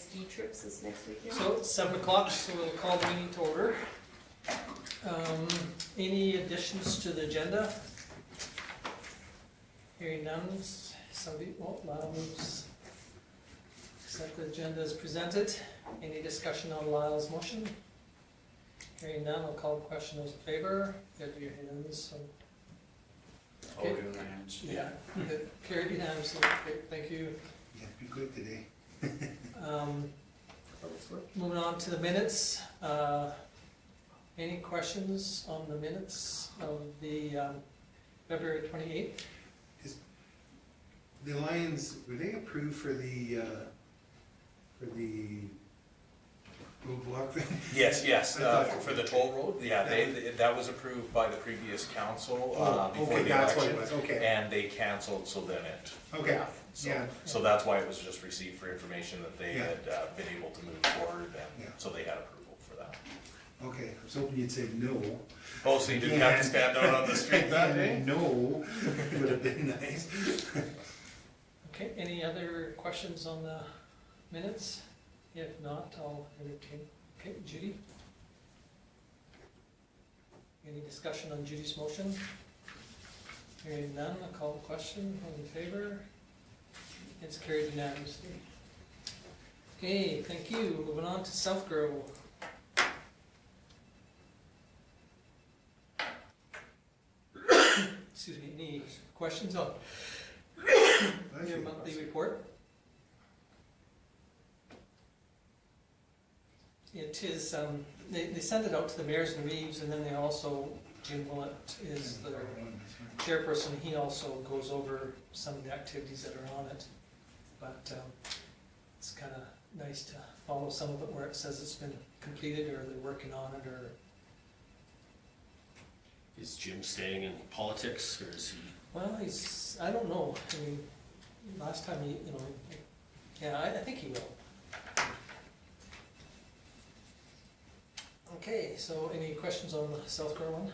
ski trips this next weekend. So it's 7 o'clock, so we'll call the meeting to order. Any additions to the agenda? Hearing none, somebody, Lyle moves. Accept the agenda as presented. Any discussion on Lyle's motion? Hearing none, I'll call the question. Those in favor, get your hands. So. All good in the hands. Yeah, good. Carried unanimously. Okay, thank you. Yeah, be good today. Moving on to the minutes. Any questions on the minutes of the February 28th? The Lions, were they approved for the roadblock thing? Yes, for the toll road, yeah, that was approved by the previous council before Okay, the that's what it election. was, okay. And they canceled, so then it. Okay, Yeah, so that's why it was just received for information that they Yeah. had been able to move forward, Yeah. and so they had approval for that. Okay, I was hoping you'd say no. Oh, so you didn't have to stand out on the street that day? No, would have been nice. Okay, any other questions on the minutes? If not, I'll entertain. Okay, Judy? Any discussion on Judy's motion? Hearing none, I'll call the question. All in favor? It's carried unanimously. Okay, thank you. Moving on to SouthGrow. Excuse me, any questions on your monthly report? It is, they send it out to the mayors and Reeves, and then they also, Jim Willett is the chairperson, he also goes over some of the activities that are on it. But it's kind of nice to follow some of it where it says it's been completed or they're working on it, or. Is Jim staying in politics, or is he? Well, he's, I don't know, I mean, last time he, yeah, I think he will. Okay, so any questions on the SouthGrow one?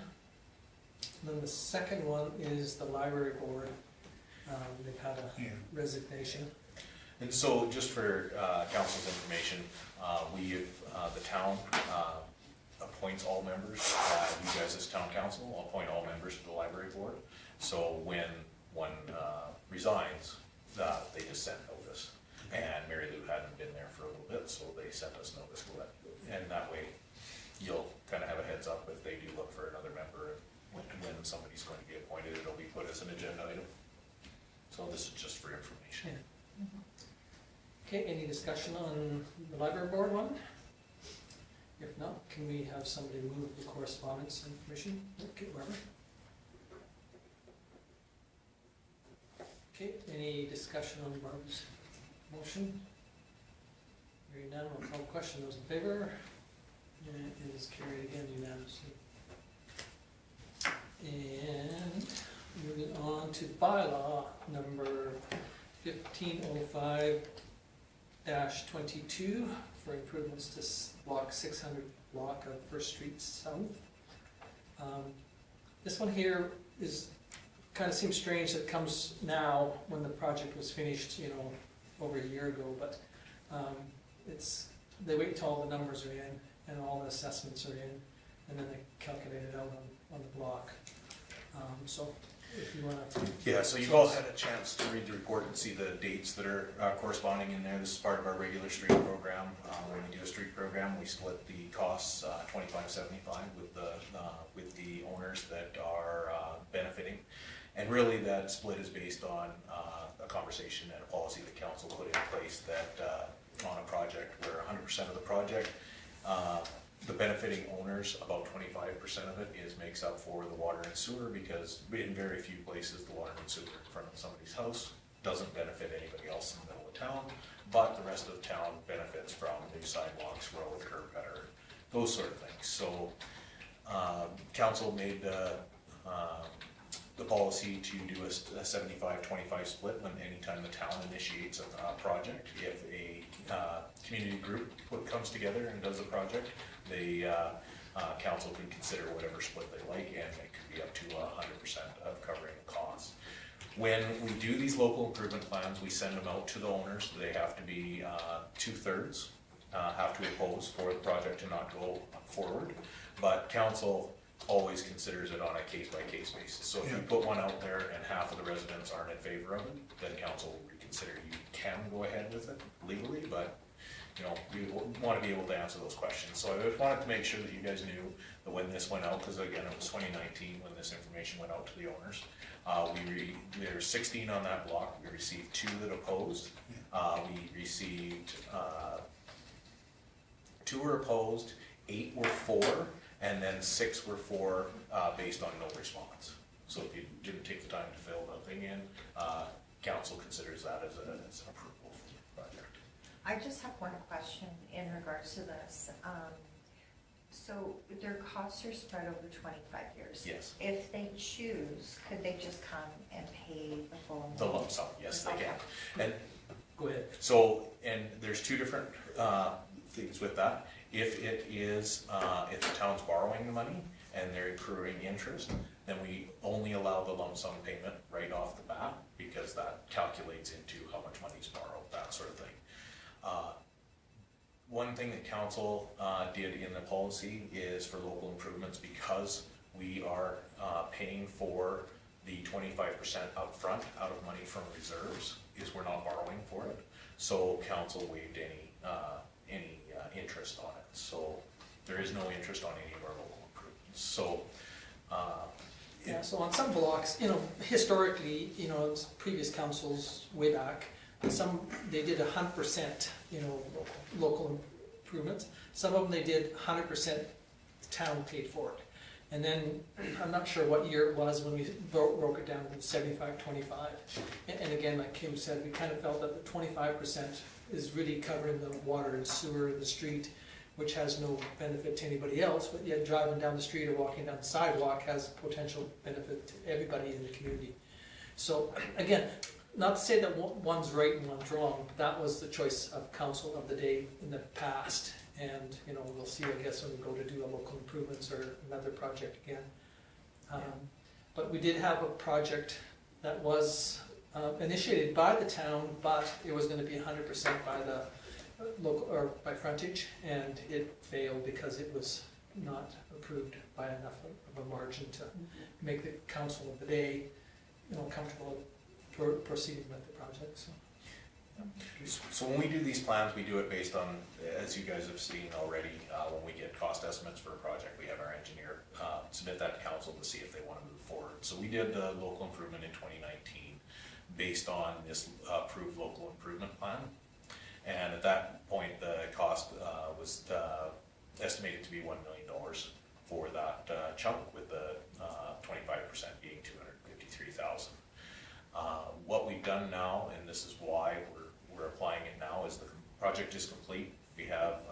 And then the second one is the library board. They've had a resignation. And so, just for council's information, the town appoints all members. You guys as town council appoint all members to the library board. So when one resigns, they just send notice. And Mary Lou hadn't been there for a little bit, so they sent us notice. And that way, you'll kind of have a heads up if they do look for another member. When somebody's going to be appointed, it'll be put as an agenda item. So this is just for information. Yeah. Okay, any discussion on the library board one? If not, can we have somebody move the correspondence information? Okay, wherever. Okay, any discussion on Barb's motion? Hearing none, we'll call the question. Those in favor? And it is carried again unanimously. And moving on to bylaw number 1505-22 for improvements to block 600 block of First Street South. This one here is kind of seems strange that it comes now when the project was finished, over a year ago, but they wait till all the numbers are in and all the assessments are in, and then they calculate it out on the block. So if you want to. Yeah, so you've all had a chance to read the report and see the dates that are corresponding in there. This is part of our regular street program. When we do a street program, we split the costs 25/75 with the owners that are benefiting. And really that split is based on a conversation and a policy the council put in place that on a project where 100% of the project, the benefiting owners, about 25% of it makes up for the water and sewer, because in very few places the water and sewer in front of somebody's house doesn't benefit anybody else in the middle of town, but the rest of the town benefits from new sidewalks, road, curb gutter, those sort of things. So council made the policy to do a 75-25 split when anytime the town initiates a project. If a community group comes together and does a project, the council can consider whatever split they like, and it could be up to 100% of covering the costs. When we do these local improvement plans, we send them out to the owners. They have to be 2/3 have to oppose for the project to not go forward. But council always considers it on a case-by-case basis. So if you put one out there and half of the residents aren't in favor of it, then council will reconsider. You can go ahead with it legally, but you know, we want to be able to answer those questions. So I just wanted to make sure that you guys knew that when this went out, because again, it was 2019 when this information went out to the owners. There's 16 on that block. We received 2 that opposed. We received 2 were opposed, 8 were for, and then 6 were for based on no response. So if you didn't take the time to fill the thing in, council considers that as an approval for the project. I just have one question in regards to this. So their costs are spread over 25 years. Yes. If they choose, could they just come and pay the full amount? The lump sum, yes, they can. And Go ahead. so, and there's 2 different things with that. If it is, if the town's borrowing the money and they're accruing interest, then we only allow the lump sum payment right off the bat, because that calculates into how much money's borrowed, that sort of thing. One thing that council did in the policy is for local improvements, because we are paying for the 25% upfront out of money from reserves, is we're not borrowing for it. So council waived any interest on it. So there is no interest on any of our local improvements. So Yeah, so on some blocks, you know, historically, you know, previous councils way back, they did 100%, you know, local improvements. Some of them they did 100% town paid for it. And then, I'm not sure what year it was when we broke it down to 75-25. And again, like Kim said, we kind of felt that the 25% is really covering the water and sewer in the street, which has no benefit to anybody else, but yet driving down the street or walking down the sidewalk has potential benefit to everybody in the community. So again, not to say that one's right and one's wrong, but that was the choice of council of the day in the past. And, you know, we'll see, I guess, when we go to do a local improvements or another project again. But we did have a project that was initiated by the town, but it was gonna be 100% by the local, or by frontage, and it failed because it was not approved by enough of a margin to make the council of the day, you know, comfortable proceeding with the project, so. So when we do these plans, we do it based on, as you guys have seen already, when we get cost estimates for a project, we have our engineer submit that to council to see if they want to move forward. So we did the local improvement in 2019 based on this approved local improvement plan. And at that point, the cost was estimated to be $1 million for that chunk, with the 25% being $253,000. What we've done now, and this is why we're applying it now, is the project is complete. We have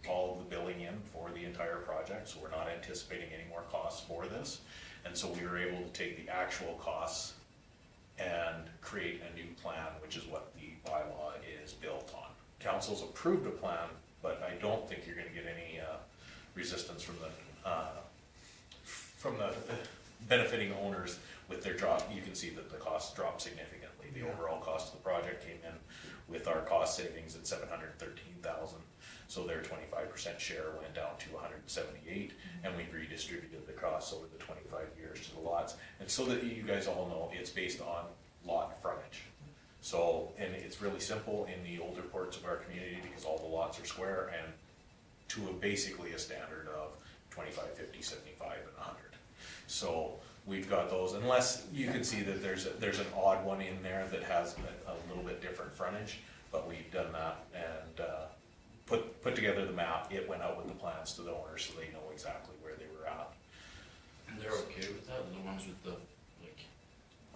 all of the billing in for the entire project, so we're not anticipating any more costs for this. And so we were able to take the actual costs and create a new plan, which is what the bylaw is built on. Council's approved a plan, but I don't think you're gonna get any resistance from the benefiting owners with their drop. You can see that the costs dropped significantly. The overall cost of the project came in with our cost savings at 713,000. So their 25% share went down to 178, and we redistributed the costs over the 25 years to the lots. And so that you guys all know, it's based on lot frontage. So, and it's really simple in the older parts of our community because all the lots are square and to basically a standard of 25, 50, 75, and 100. So we've got those, unless you can see that there's an odd one in there that has a little bit different frontage, but we've done that and put together the map. It went out with the plans to the owners so they know exactly where they were at. And they're okay with that, the ones with the, like,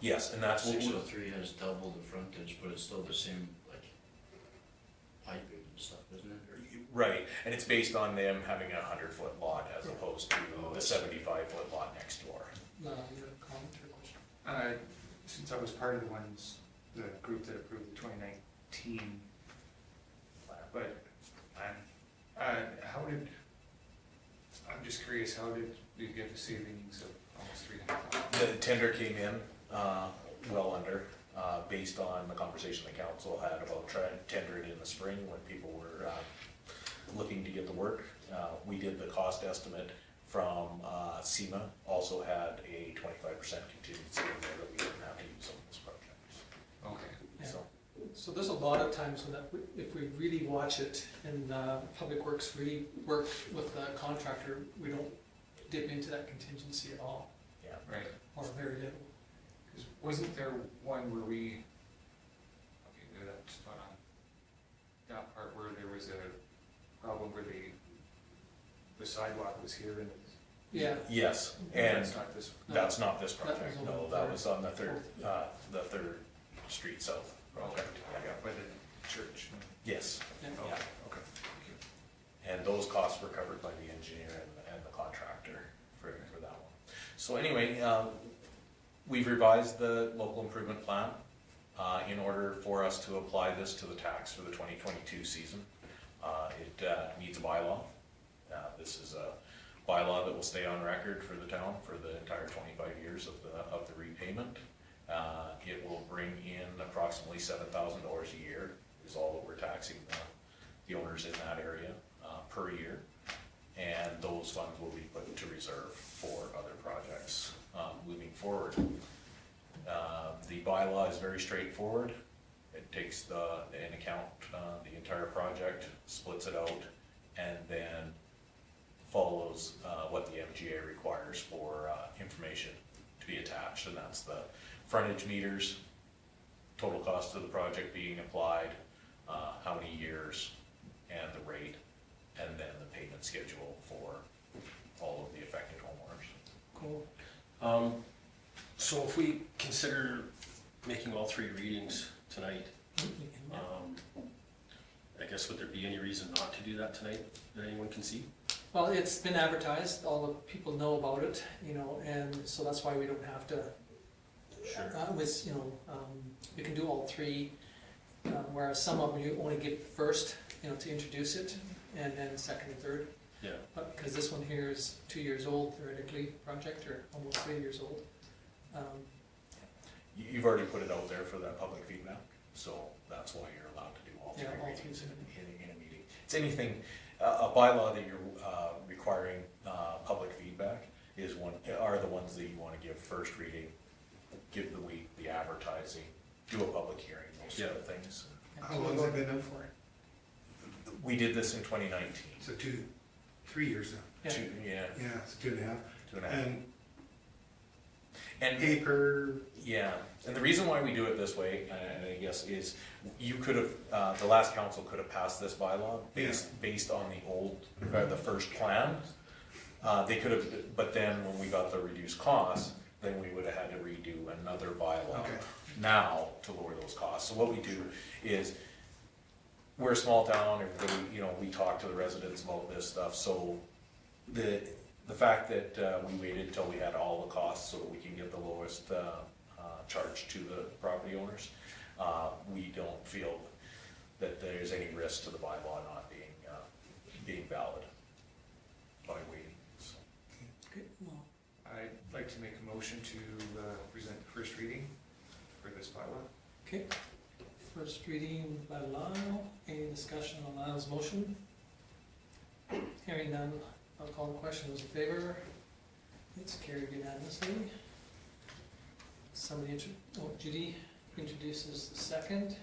Yes, and that's what we, 603 has double the frontage, but it's still the same, like, piping and stuff, isn't it? Or, right, and it's based on them having a 100-foot lot as opposed to the 75-foot lot next door. Your comment or question? Since I was part of the group that approved the 2019 plan, but I'm just curious, how did you get the savings of almost 300,000? The tender came in well under, based on the conversation the council had about trying to tender it in the spring when people were looking to get the work. We did the cost estimate from SEMA, also had a 25% contingency in there that we didn't have to use on this project. Okay. Yeah. So, So there's a lot of times when that, if we really watch it and Public Works really work with the contractor, we don't dip into that contingency at all, yeah. Right. or very little. Because wasn't there one where we, okay, no, that's spot on. That part where there was a problem where the sidewalk was here and it's. Yeah, Yes, and That's not this one. that's not this That project, was no, on that the was on the Third Street South project. Yeah, by the church. Yes, yeah. Okay, Yeah. okay. and those costs were covered by the engineer and the contractor for that one. So anyway, we've revised the local improvement plan in order for us to apply this to the tax for the 2022 season. It needs a bylaw. This is a bylaw that will stay on record for the town for the entire 25 years of the repayment. It will bring in approximately $7,000 a year, is all that we're taxing the owners in that area per year. And those funds will be put to reserve for other projects moving forward. The bylaw is very straightforward. It takes in account the entire project, splits it out, and then follows what the MGA requires for information to be attached, and that's the frontage meters, total cost of the project being applied, how many years, and the rate, and then the payment schedule for all of the affected homeowners. Cool. So if we consider making all three readings tonight, I guess would there be any reason not to do that tonight that anyone can see? Well, it's been advertised, all the people know about it, you know, and so that's why we don't have to, we can do all three, whereas some of them you only give first, you know, to introduce it, and then second and third. Yeah. But because this one here is 2 years old theoretically, project, or almost 3 years old. You've already put it out there for that public feedback, so that's why you're allowed to do all three Yeah, all readings three. in a meeting. It's anything, a bylaw that you're requiring public feedback are the ones that you want to give first reading, give the week, the advertising, do a public hearing, those sort of things. How long has it been out for? We did this in 2019. So 3 years now. Yeah. Yeah, Yeah, it's 2.5. 2.5. And And paper, yeah, and the reason why we do it this way, I guess, is you could have, the last council could have passed this bylaw based on the first plan. They could have, but then when we got the reduced costs, then we would have had to redo another bylaw Okay. now to lower those costs. So what we do is, we're a small town, everybody, you know, we talk to the residents about this stuff, so the fact that we waited until we had all the costs so that we can get the lowest charge to the property owners, we don't feel that there's any risk to the bylaw not being valid by waiting. So. Okay, well, I'd like to make a motion to present first reading for this bylaw. okay, first reading by Lyle, any discussion on Lyle's motion? Hearing none, I'll call the question, those in favor? It's carried unanimously. Judy introduces the second.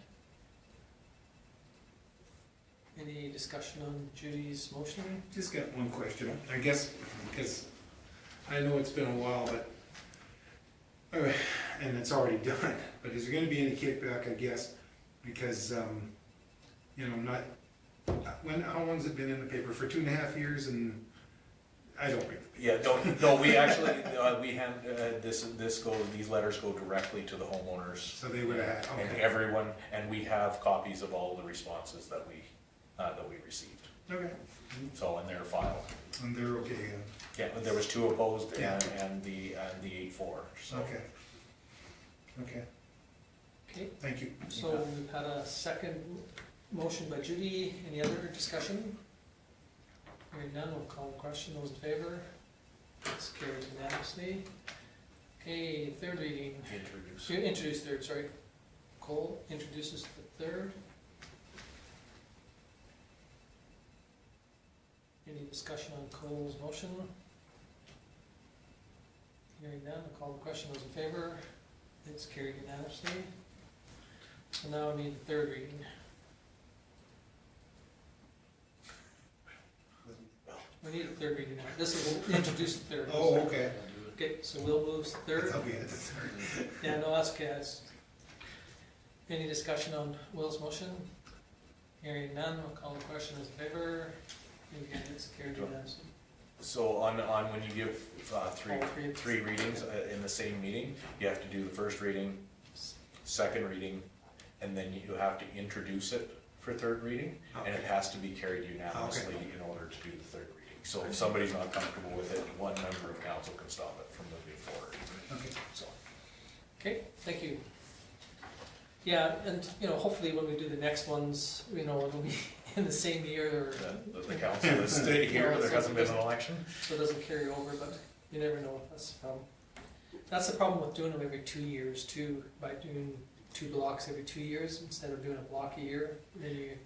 Any discussion on Judy's motion? just got one question, I guess, because I know it's been a while, but, and it's already done, but is there gonna be any kickback, I guess? Because, you know, how long's it been in the paper? For 2.5 years, and I don't read. Yeah, no, we actually, these letters go directly to the homeowners So they would have had, and okay. everyone, and we have copies of all the responses that we received. Okay, So, and they're filed. and they're okay, Yeah, but there was 2 opposed Yeah. and the 8-4, so. okay. Okay, Okay, thank you. so we've had a second motion by Judy, any other discussion? Hearing none, we'll call the question, those in favor? It's carried unanimously. Okay, third reading. Introduce. You introduce third, sorry. Cole introduces the third. Any discussion on Cole's motion? Hearing none, I'll call the question. Those in favor? It's carried unanimously. So now we need the third reading. We need a third reading now. This is introduce the third. Oh, okay. Okay, so Will moves the I third. thought we had the third. Yeah, no, that's okay. Any discussion on Will's motion? Hearing none, we'll call the question. Those in favor? Again, it's carried unanimously. So on when you give All three. three readings in the same meeting, you have to do the first reading, second reading, and then you have to introduce it for third reading, and it has to be carried unanimously in order to do the third reading. So if somebody's not comfortable with it, one member of council can stop it from moving forward. Okay. So, Okay, thank you. Yeah, and, you know, hopefully when we do the next ones, you know, it'll be in the same year, or the council is still here, there hasn't been an election. so it doesn't carry over, but you never know. That's the problem. That's the problem with doing them every 2 years too, by doing 2 blocks every 2 years instead of doing a block a year. Then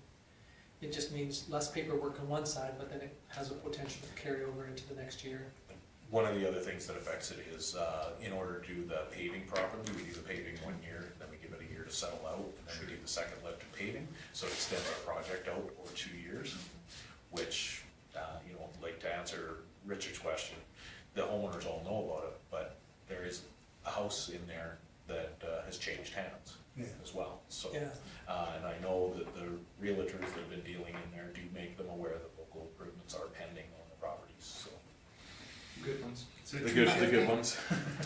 it just means less paperwork on one side, but then it has a potential to carry over into the next year. One of the other things that affects it is, in order to do the paving properly, we do the paving 1 year, then we give it a year to settle out, and then we do the second lift of paving, so it extends our project out over 2 years, which, you know, like to answer Richard's question, the homeowners all know about it, but there is a house in there that has changed hands as well, so. Yeah. And I know that the realtors that have been dealing in there do make them aware that local improvements are pending on the properties, so. Good ones. Is that The true, good Jeffrey? ones.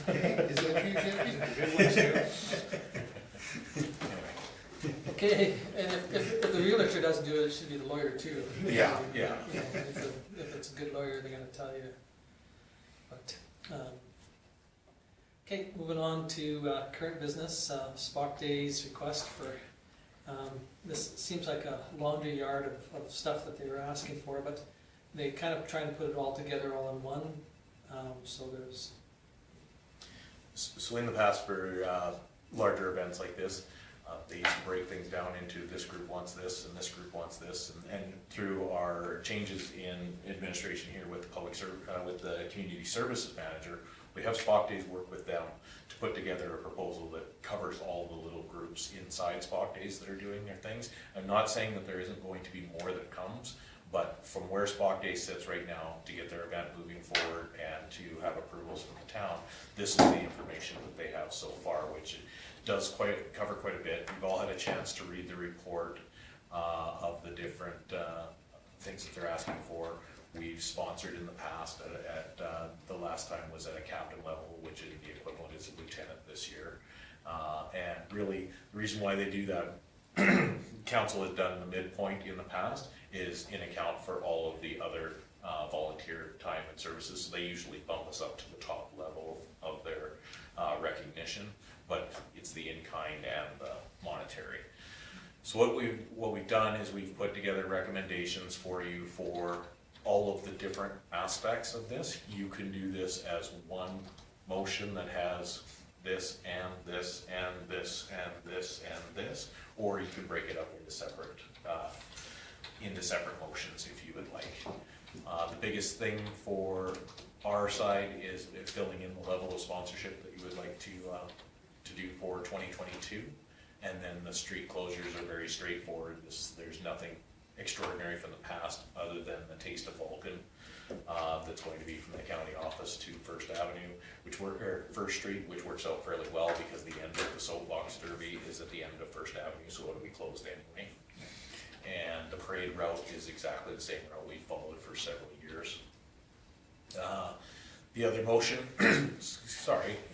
Okay, is that true, Jeffrey? Good ones too. Anyway. Okay, and if the realtor doesn't do it, it should be the lawyer too. Yeah. You know, if it's a good lawyer, they're gonna tell you. But, okay, moving on to current business, Spock Day's request for, this seems like a laundry yard of stuff that they were asking for, but they kind of trying to put it all together all in one, so there's, So in the past for larger events like this, they used to break things down into this group wants this and this group wants this, and through our changes in administration here with the with the community services manager, we have Spock Days work with them to put together a proposal that covers all the little groups inside Spock Days that are doing their things. I'm not saying that there isn't going to be more that comes, but from where Spock Day sits right now, to get their event moving forward and to have approvals from the town, this is the information that they have so far, which does cover quite a bit. You've all had a chance to read the report of the different things that they're asking for. We've sponsored in the past at the last time was at a captain level, which is the equivalent is a lieutenant this year. And really, the reason why they do that, council has done the midpoint in the past, is in account for all of the other volunteer time and services. So they usually bump us up to the top level of their recognition, but it's the in-kind and the monetary. So what we've done is we've put together recommendations for you for all of the different aspects of this. You can do this as one motion that has this and this and this and this and this, or you can break it up into separate motions if you would like. The biggest thing for our side is filling in the level of sponsorship that you would like to do for 2022, and then the street closures are very straightforward. There's nothing extraordinary from the past other than the Taste of Vulcan that's going to be from the county office to First Avenue, First Street, which works out fairly well because the end of the soapbox derby is at the end of First Avenue, so it'll be closed anyway. And the parade route is exactly the same route we've followed for several years. The other motion,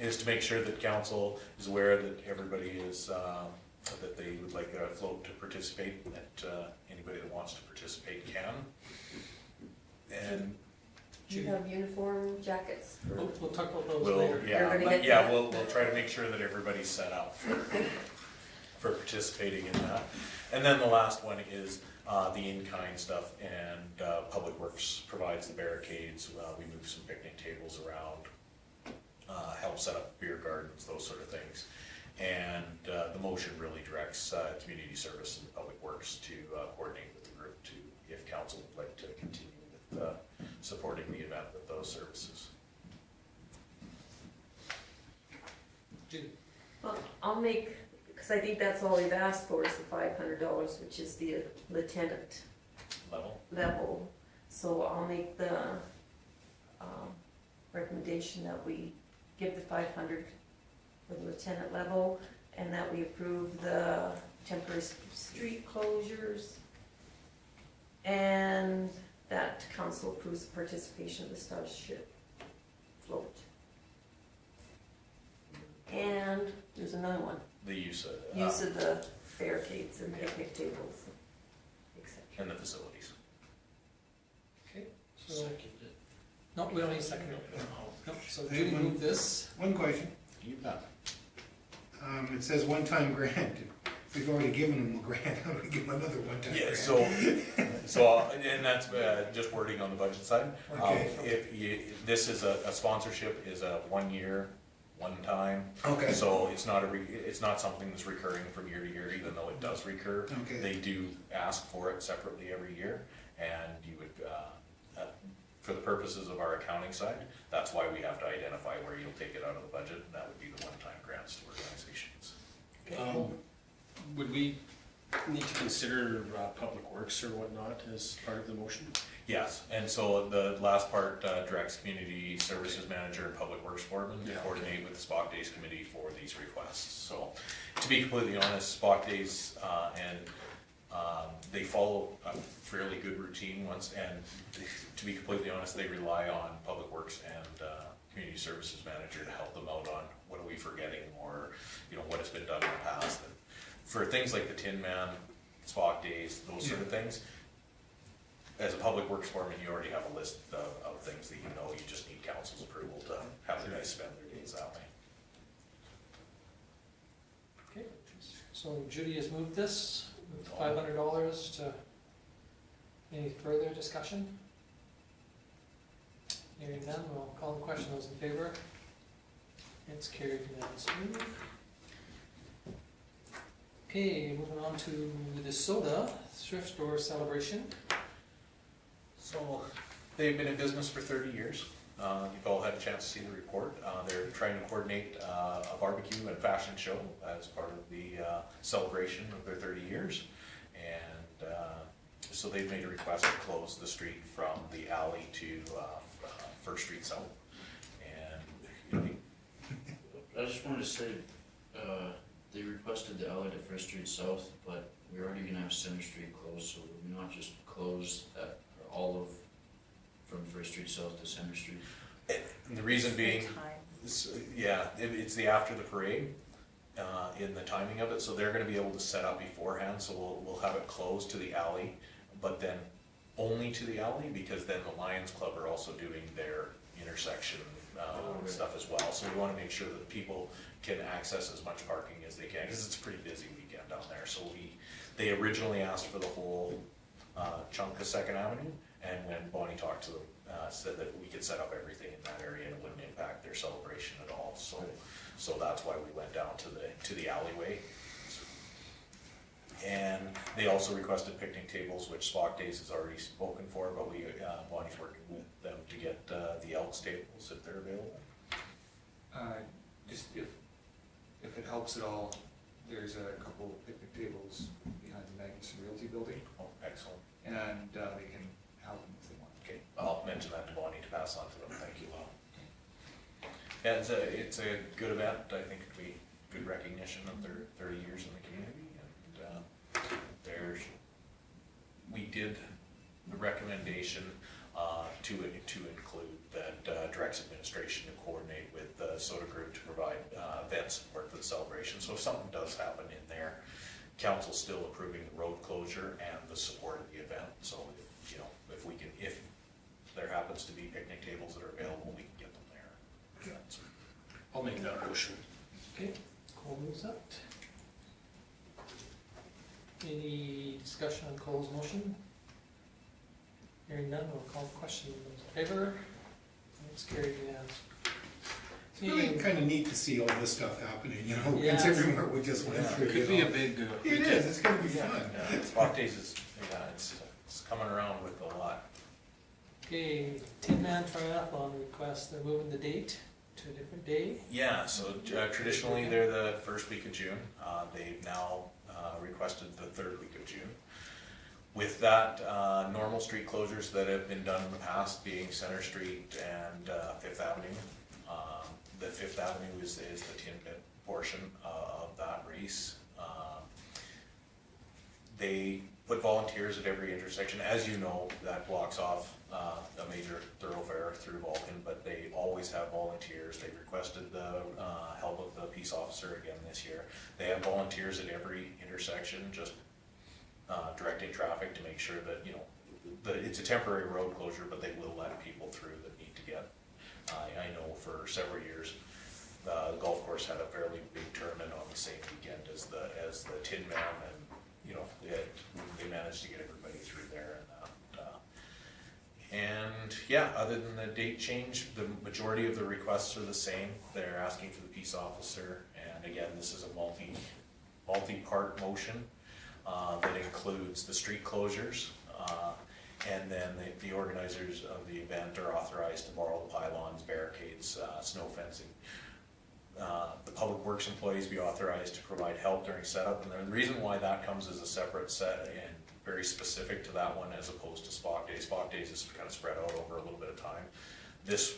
is to make sure that council is aware that everybody is, that they would like a float to participate, that anybody that wants to participate can. And Do you have uniform jackets? we'll talk about those later. Everybody gets we'll try to make sure that everybody's set up for participating in that. And then the last one is the in-kind stuff, and Public Works provides the barricades. We move some picnic tables around. help set up beer gardens, those sort of things. And the motion really directs community service and public works to coordinate with the group to, if council would like to continue with supporting the event with those services. Judy? Well, I'll make, because I think that's all they've asked for is the $500, which is the lieutenant level. So I'll make the recommendation that we give the 500 for the lieutenant level, and that we approve the temporary street closures, and that council approves the participation of the Starship float. And there's another one, The use use of the barricades and picnic tables, etc. and the facilities. Okay, so, Second it. no, we don't need a second. No, so Judy moved this. One question, You bet. it says one-time grant. If we've already given them a grant, how do we give them another one-time Yeah, grant? and that's just wording on the budget side. Okay. If you, this is a sponsorship is a 1 year, one time. Okay. So it's not it's not something that's recurring from year to year, even though it does recur. Okay. They do ask for it separately every year, and you would, for the purposes of our accounting side, that's why we have to identify where you'll take it out of the budget, and that would be the one-time grants to organizations. Would we need to consider public works or whatnot as part of the motion? Yes, and so the last part directs community services manager and public works foreman to Yeah. coordinate with the Spock Days committee for these requests. So to be completely honest, Spock Days and they follow a fairly good routine once, and to be completely honest, they rely on public works and community services manager to help them out on what are we forgetting, or what has been done in the past. And for things like the Tinman, Spock Days, those sort of things, as a public works foreman, you already have a list of things that you just need council's approval to have the guys spend their days that way. Okay, so Judy has moved this, with $500 to, any further discussion? Hearing none, we'll call the question, those in favor? It's carried unanimously. Okay, moving on to the soda thrift store celebration. So they've been in business for 30 years. You've all had a chance to see the report. They're trying to coordinate a barbecue and fashion show as part of the celebration of their 30 years. And so they've made a request to close the street from the alley to First Street South. And I just wanted to say, they requested the alley to First Street South, but we're already gonna have Center Street closed, so we're not just close that, all of, from First Street South to Center Street. the reason being, Time. yeah, it's the after the parade, in the timing of it, so they're gonna be able to set up beforehand, so we'll have it closed to the alley, but then only to the alley, because then the Lions Club are also doing their intersection, stuff as well, so we wanna make sure that people can access as much parking as they can, because it's a pretty busy weekend down there, so they originally asked for the whole, chunk of Second Avenue, and when Bonnie talked to them, said that we could set up everything in that area and it wouldn't impact their celebration at all, so that's why we went down to the alleyway. And they also requested picnic tables, which Spock Days has already spoken for, but Bonnie's working with them to get the Elks tables if they're available. Just if it helps at all, there's a couple picnic tables behind the Magnuson Realty Building, Oh, excellent. and they can help them if they want. Okay, I'll mention that to Bonnie to pass on to them, thank you. Yeah, it's a good event, I think it'd be good recognition of their 30 years in the community, and we did the recommendation to include that directs administration to coordinate with the Soda Group to provide event support for the celebration, so if something does happen in there, council's still approving the road closure and the support of the event, so if there happens to be picnic tables that are available, we can get them there. I'll make that motion. Okay, Cole moves that. Any discussion on Cole's motion? Hearing none, we'll call the question, those in favor? It's carried unanimously. It's really kind of neat to see all this stuff happening, you know, Yeah. considering what we just went Yeah. through. Could you be know. a big, It is, it's gonna be Yeah, fun. yeah, Spock Days is, yeah, it's coming around with a lot. Okay, Tinman Triathlon Request, they're moving the date to a different day. Yeah, so traditionally, they're the first week of June. They've now requested the third week of June. With that, normal street closures that have been done in the past being Center Street and Fifth Avenue. The Fifth Avenue is the Tinman portion of that race. They put volunteers at every intersection. As you know, that blocks off a major thoroughfare through Vulcan, but they always have volunteers. They've requested the help of the peace officer again this year. They have volunteers at every intersection, just directing traffic to make sure that, you know, it's a temporary road closure, but they will let people through that need to get. I know for several years, the golf course had a fairly big tournament on the same weekend as the Tinman, and you know, they managed to get everybody through there, and yeah, other than the date change, the majority of the requests are the same. They're asking for the peace officer, and again, this is a multi-part motion that includes the street closures, and then the organizers of the event are authorized to borrow the pylons, barricades, snow fencing. The public works employees be authorized to provide help during setup, and the reason why that comes as a separate set and very specific to that one as opposed to Spock Days. Spock Days is kind of spread out over a little bit of time. This,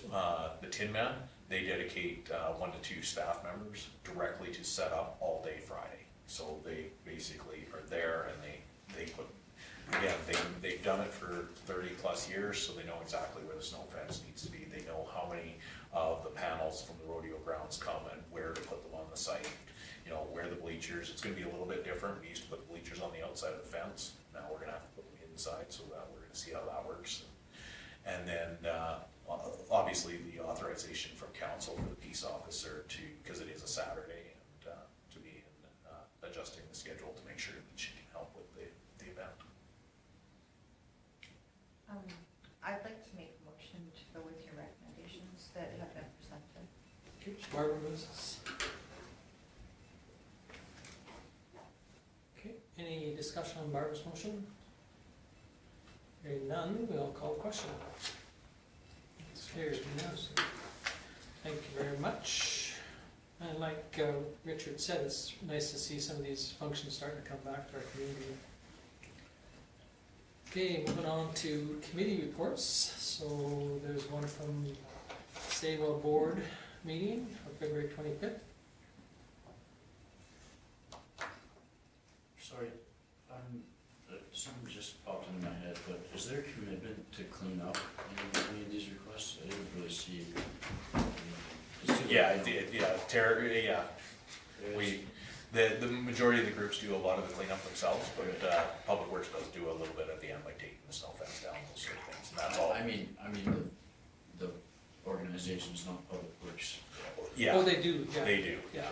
the Tinman, they dedicate 1 to 2 staff members directly to set up all day Friday. So they basically are there, and they put, again, they've done it for 30 plus years, so they know exactly where the snow fence needs to be. They know how many of the panels from the rodeo grounds come and where to put them on the site, you know, where the bleachers. It's gonna be a little bit different. We used to put the bleachers on the outside of the fence. Now we're gonna have to put them inside, so that we're gonna see how that works. And then, obviously the authorization from council for the peace officer to, because it is a Saturday, and to be adjusting the schedule to make sure that she can help with the event. I'd like to make a motion to go with your recommendations that have been presented. Okay, Barbara moves us. Okay, any discussion on Barbara's motion? Hearing none, we'll call the question. It's carried unanimously. Thank you very much. And like Richard said, it's nice to see some of these functions starting to come back to our community. Okay, moving on to committee reports. So there's one from Saywell Board meeting on February 25th. Sorry, something just popped into my head, but is there a commitment to clean up any of these requests? I didn't really see. Yeah, it did, yeah, the majority of the groups do a lot of the cleanup themselves, but Public Works does do a little bit at the end, like taking the snow fence down, those sort of things, and that's all. I mean the organization's not Public Works. Yeah, Oh, they do, yeah. they do. Yeah.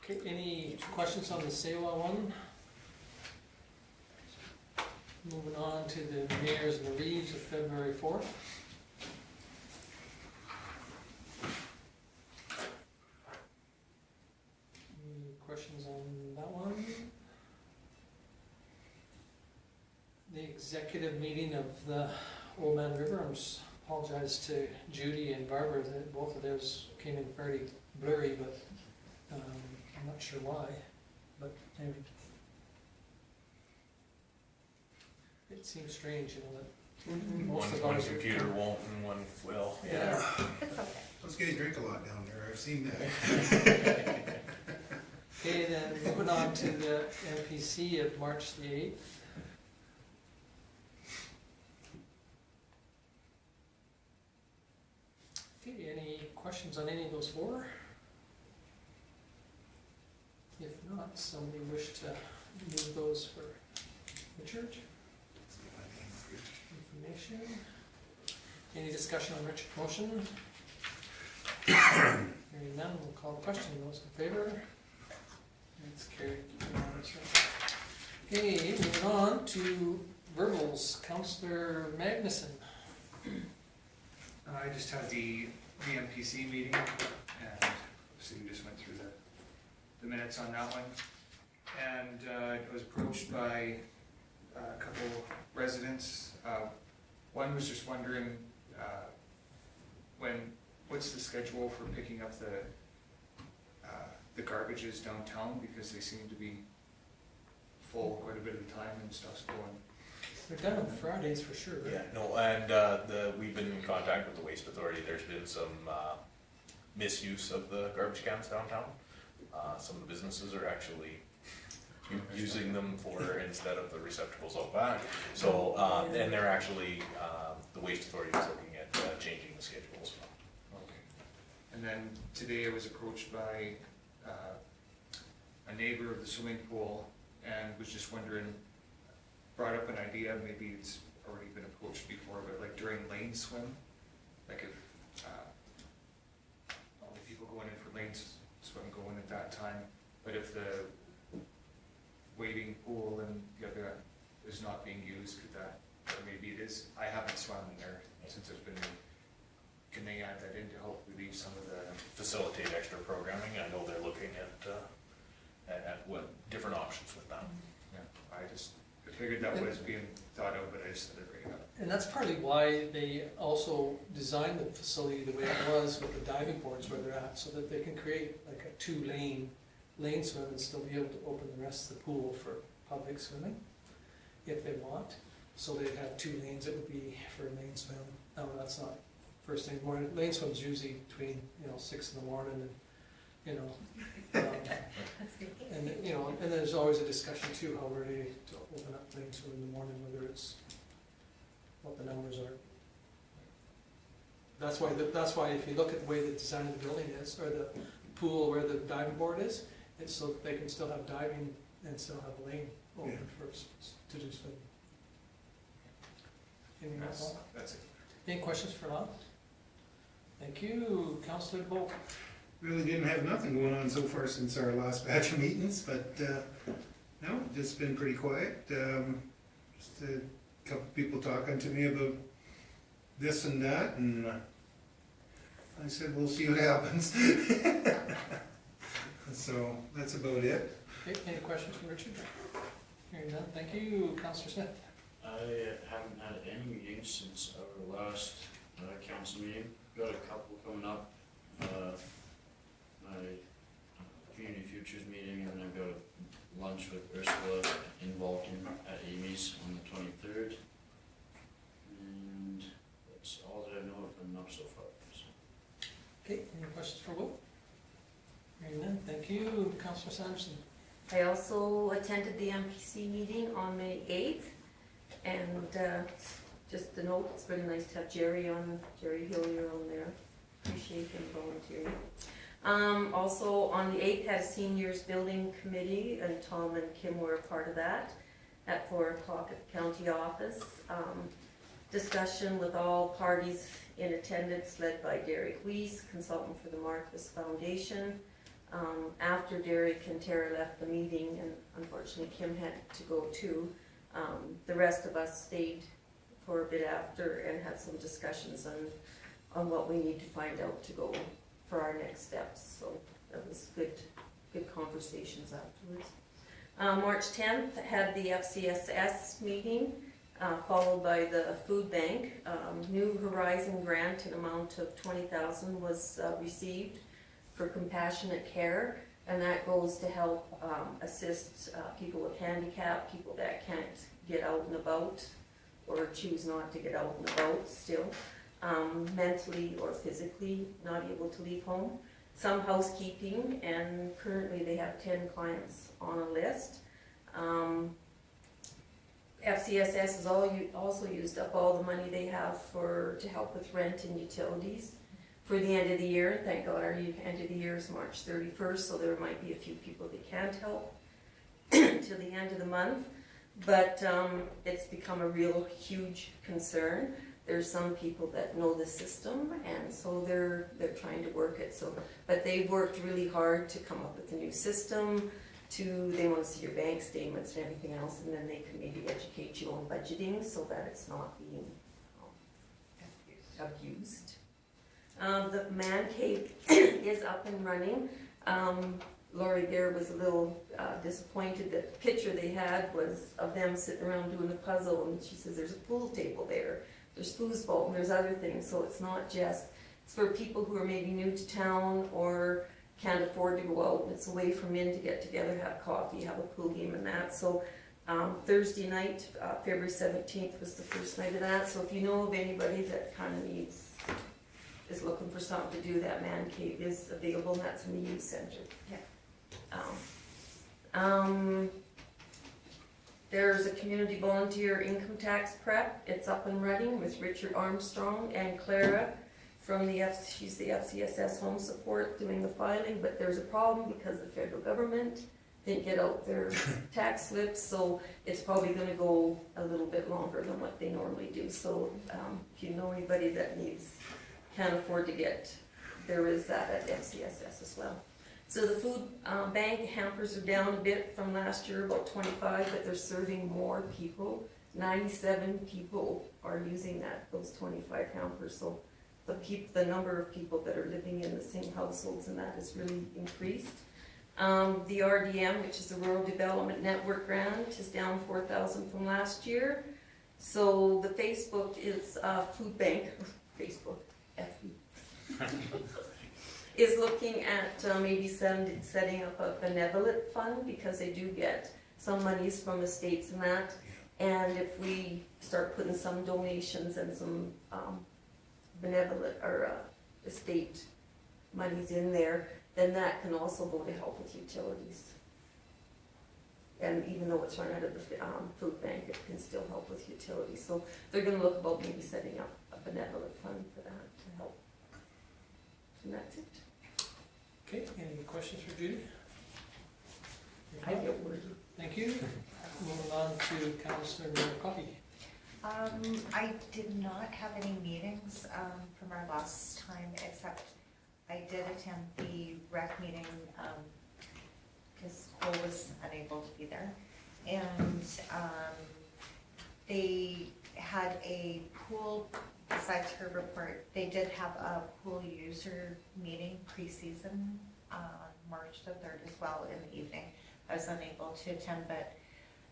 Okay, any questions on the Saywell one? Moving on to the Mayor's and the Reeves of February 4th. Any questions on that one? The executive meeting of the Oldman River, I apologize to Judy and Barbara that both of those came in fairly blurry, but I'm not sure why, but anyway. It seems strange, you know, that most of One ours are. computer won't and one will, Yeah. It's okay. Those guys drink a lot down there, I've seen that. Okay, then moving on to the MPC of March the 8th. Okay, any questions on any of those four? If not, somebody wish to move those for Richard? Information? Any discussion on Richard's motion? Hearing none, we'll call the question. Those in favor? It's carried unanimously. Okay, moving on to verbals. Councillor Magnuson. I just had the MPC meeting, and so you just went through the minutes on that one. And I was approached by a couple residents. One was just wondering what's the schedule for picking up the garbages downtown, because they seem to be full quite a bit of the time and stuff's going. They're done on Fridays for sure, right? Yeah, no, and we've been in contact with the Waste Authority. There's been some misuse of the garbage cans downtown. Some of the businesses are actually using them for instead of the receptacles out back. So, and they're actually, the Waste Authority is looking at changing the schedule as well. Okay. And then today I was approached by a neighbor of the swimming pool and was just wondering, brought up an idea, maybe it's already been approached before, but like during lane swim, like if all the people going in for lane swim go in at that time, but if the wading pool and the other is not being used, could that, or maybe it is, I haven't swum in there since it's been, can they add that in to help relieve some of the? Facilitate extra programming. I know they're looking at what different options with that. Yeah, I just figured that was being thought of, but I just said it right up. And that's partly why they also designed the facility the way it was with the diving boards where they're at, so that they can create like a 2-lane swim and still be able to open the rest of the pool for public swimming if they want. So they'd have 2 lanes, it would be for a lane swim. No, that's not first thing in the morning. Lane swim's usually between 6 in the morning and and and there's always a discussion too how we're ready to open up lane swim in the morning, whether it's what the numbers are. That's why if you look at the way the design of the building is, or the pool where the diving board is, it's so that they can still have diving and still have a lane open to do swimming. Anything else? That's it. Any questions for Lon? Thank you, Councillor DeBolt. Really didn't have nothing going on so far since our last batch of meetings, but no, just been pretty quiet. Just a couple people talking to me about this and that, and I said, we'll see what happens. So that's about it. Okay, any questions from Richard? Hearing none, thank you, Councillor Smith. I haven't had any meetings since our last council meeting. Got a couple coming up. My Community Futures meeting, and then I've got a lunch with Ursula in Vulcan at Amy's on the 23rd. And that's all that I know of coming up so far. So. Okay, any questions for Will? Hearing none, thank you, Councillor Sanderson. I also attended the MPC meeting on May 8th, and just a note, it's really nice to have Jerry Hillier on there. Appreciate him volunteering. Also on the 8th had a seniors building committee, and Tom and Kim were a part of that at 4 o'clock at the county office. Discussion with all parties in attendance led by Derek Weiss, consultant for the Marcus Foundation. After Derek and Tara left the meeting, and unfortunately Kim had to go too, the rest of us stayed for a bit after and had some discussions on what we need to find out to go for our next steps. So that was good conversations afterwards. March 10th had the FCSS meeting, followed by the food bank. New Horizon grant in amount of $20,000 was received for compassionate care, and that goes to help assist people with handicap, people that can't get out and about or choose not to get out and about still, mentally or physically not able to leave home. Some housekeeping, and currently they have 10 clients on a list. FCSS has also used up all the money they have to help with rent and utilities for the end of the year. Thank God our end of the year is March 31st, so there might be a few people that can't help till the end of the month. But it's become a real huge concern. There's some people that know the system, and so they're trying to work it. So, but they've worked really hard to come up with a new system. They want to see your bank statements and everything else, and then they can maybe educate you on budgeting so that it's not being abused. The man cave is up and running. Lori there was a little disappointed that the picture they had was of them sitting around doing a puzzle, and she says there's a pool table there, there's foosball, and there's other things, so it's not just, it's for people who are maybe new to town or can't afford to go out, it's a way for men to get together, have coffee, have a pool game and that. So Thursday night, February 17th was the first night of that, so if you know of anybody that kind of is looking for something to do, that man cave is available, and that's in the youth center. Yeah. There's a community volunteer income tax prep. It's up and running with Richard Armstrong and Clara from she's the FCSS Home Support doing the filing, but there's a problem because the federal government didn't get out their tax slips, so it's probably gonna go a little bit longer than what they normally do. So if you know anybody that can't afford to get, there is that at FCSS as well. So the food bank hampers are down a bit from last year, about 25, but they're serving more people. 97 people are using those 25 hampers. So the number of people that are living in the same households and that has really increased. The RDM, which is the Rural Development Network grant, is down 4,000 from last year. So the Facebook is food bank, Facebook, FB. is looking at maybe setting up a benevolent fund, because they do get some monies from the states and that. And if we start putting some donations and some benevolent or estate monies in there, then that can also go to help with utilities. And even though it's run out of the food bank, it can still help with utilities. So they're going to look about maybe setting up a benevolent fund for that to help. And that's it. Okay, any questions for Judy? I get worried. Thank you. Moving on to Councillor Moore Coffey. I did not have any meetings from our last time, except I did attend the rec meeting because Cole was unable to be there. And they had a pool, besides her report, they did have a pool user meeting pre-season on March the 3rd as well in the evening. I was unable to attend, but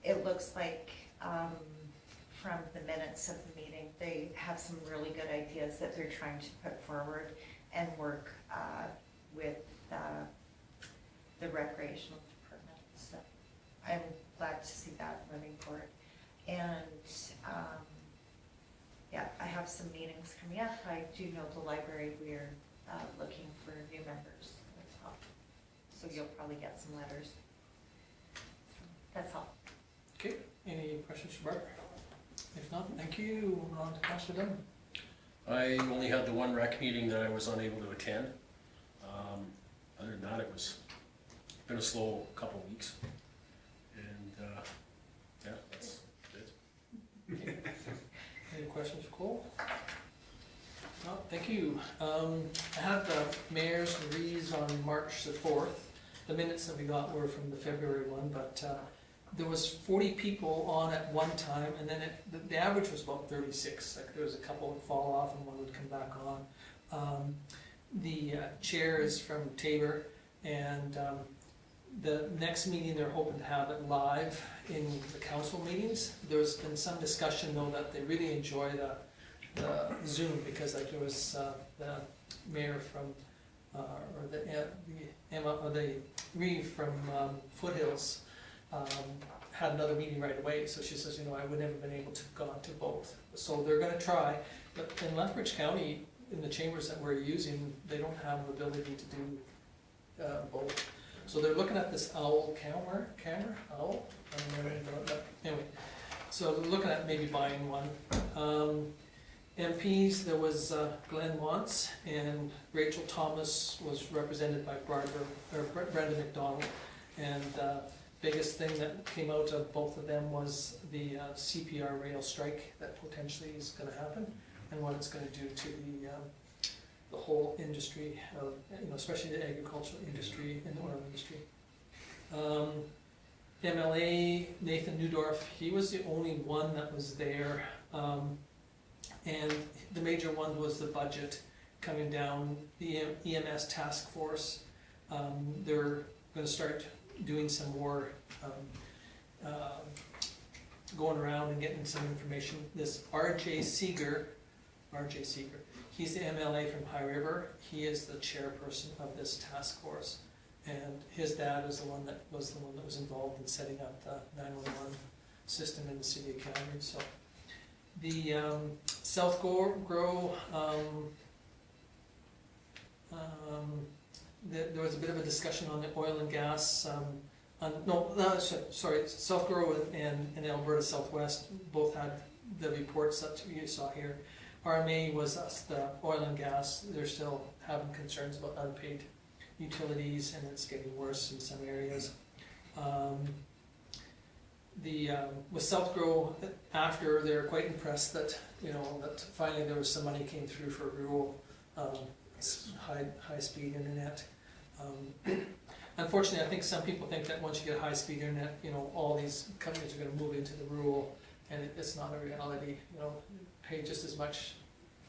it looks like from the minutes of the meeting, they have some really good ideas that they're trying to put forward and work with the recreational department. So I'm glad to see that moving forward. And yeah, I have some meetings coming up. I do know the library, we're looking for new members as well. So you'll probably get some letters. That's all. Okay, any questions for Barbara? If not, thank you. Moving on to Councillor Dunham. I only had the one rec meeting that I was unable to attend. Other than that, it's been a slow couple weeks. And yeah, that's it. Any questions for Cole? No, thank you. I had the mayor's and Reeves on March the 4th. The minutes that we got were from the February one, but there was 40 people on at one time, and then the average was about 36. Like there was a couple would fall off and one would come back on. The chair is from Tabor, and the next meeting they're hoping to have it live in the council meetings. There's been some discussion though that they really enjoy the Zoom, because like there was the mayor from or the Reeve from Foothills had another meeting right away, so she says, I would never been able to have gone to both. So they're going to try, but in Lethbridge County, in the chambers that we're using, they don't have the ability to do both. So they're looking at this owl camera, owl? I don't know anything about that. Anyway, so they're looking at maybe buying one. MPs, there was Glenn Wantz, and Rachel Thomas was represented by Brenda McDonald. And biggest thing that came out of both of them was the CPR rail strike that potentially is going to happen, and what it's going to do to the whole industry, of, especially the agricultural industry and the oil industry. MLA Nathan Newdorf, he was the only one that was there, and the major one was the budget, coming down, the EMS task force. They're gonna start doing some more, going around and getting some information. This RJ Seeger, he's the MLA from High River. He is the chairperson of this task force. And his dad was the one that was involved in setting up the 911 system in the city of Calgary. So the SouthGrow, there was a bit of a discussion on the oil and gas. SouthGrow and Alberta Southwest both had the reports that you saw here. RMA was the oil and gas. They're still having concerns about unpaid utilities, and it's getting worse in some areas. With SouthGrow, after they're quite impressed that that finally there was some money came through for rural high-speed internet. Unfortunately, I think some people think that once you get high-speed internet, all these companies are going to move into the rural, and it's not a reality. Pay just as much,